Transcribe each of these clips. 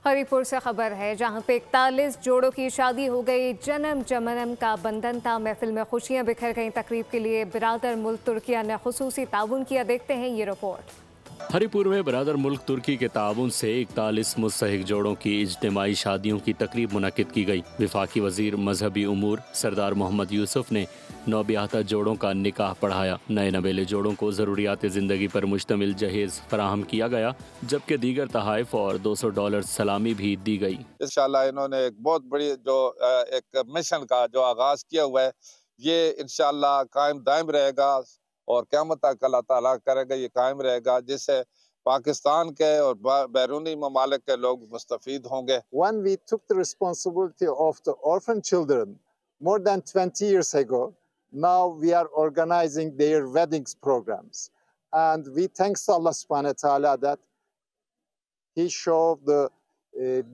हरिपुर से खबर है, जहां पे 41 जोड़ों की शादी हो गई। जन्म जमनम का बंधन था। महफिल में खुशियां बिखर गईं। तकरीब के लिए बिरादर मुल्क तुर्किया ने खुसूसी ताउन किया। देखते हैं ये रिपोर्ट। हरिपुर में बिरादर मुल्क तुर्की के ताउन से 41 मुस्तहिक जोड़ों की इज्तिमाई शादियों की तकरीब मुनक्किद की गई। वफाकी वजीर मजहबी उमूर सरदार मोहम्मद यूसुफ ने नौबियाता जोड़ों का निकाह पढ़ाया। नए नवेले जोड़ों को ज़रूरियात ज़िंदगी पर मुश्तमिल जहेज फराहम किया गया, जबकि दीगर तहाइफ और $200 सलामी भी दी गई। इंशाल्लाह इन्होंने एक बहुत बड़ी जो एक मिशन का जो आगाज किया हुआ है, ये इंशाल्लाह कायम दायम रहेगा और क़यामत तक अल्लाह ताला करेगा ये कायम रहेगा, जिससे पाकिस्तान के और बैरूनी ममालिक के लोग मुस्तफीद होंगे। When we took the responsibility of the orphan children more than 20 years ago, now we are organizing their weddings programs, and we thanks Allah subhanahu wa ta'ala that He showed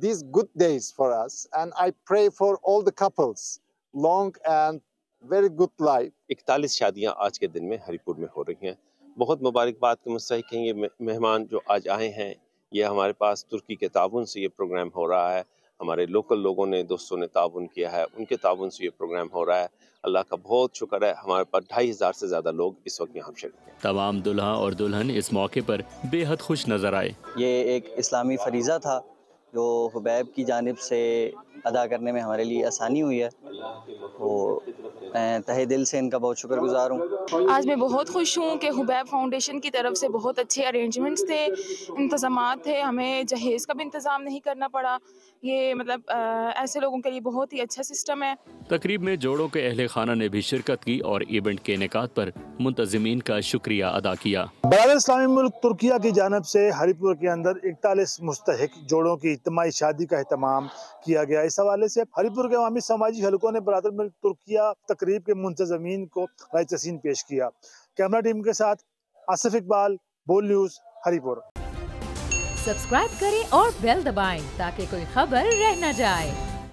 these good days for us, and I pray for all the couples long and very good life. 41 शादियां आज के दिन में हरिपुर में हो रही हैं। बहुत मुबारकबाद के मुस्तहिक हैं ये मेहमान जो आज आए हैं। ये हमारे पास तुर्की के ताउन से ये प्रोग्राम हो रहा है। हमारे लोकल लोगों ने, दोस्तों ने ताउन किया है, उनके ताउन से ये प्रोग्राम हो रहा है। अल्लाह का बहुत शुक्र है, हमारे पास 2500 से ज़्यादा लोग इस वक्त यहाँ शरीक हैं। तमाम दुल्हा और दुल्हन इस मौके पर बेहद खुश नजर आए। ये एक इस्लामी फरीज़ा था जो हुबैब की जानिब से अदा करने में हमारे लिए आसानी हुई है। तो मैं तहे दिल से इनका बहुत शुक्रगुजार हूँ। आज मैं बहुत खुश हूँ कि हुबैब फाउंडेशन की तरफ से बहुत अच्छे अरेंजमेंट्स थे, इंतज़ामात थे। हमें जहेज़ का भी इंतज़ाम नहीं करना पड़ा। ये मतलब ऐसे लोगों के लिए बहुत ही अच्छा सिस्टम है। तकरीब में जोड़ों के अहले खाना ने भी शिरकत की और इवेंट के इनेकाद पर मुंतज़िमीन का शुक्रिया अदा किया। बिरादर इस्लामी मुल्क तुर्किया की जानिब से हरिपुर के अंदर 41 मुस्तहिक जोड़ों की इज्तिमाई शादी का एहतमाम किया गया। इस हवाले से हरिपुर के अवामी समाजी हलकों ने बिरादर मुल्क तुर्किया तकरीब के मुंतज़िमीन को राय तहसीन पेश किया। कैमरा टीम के साथ आसिफ इकबाल, बोल न्यूज़, हरिपुर। सब्सक्राइब करें और बेल दबाएं ताकि कोई खबर रह न जाए।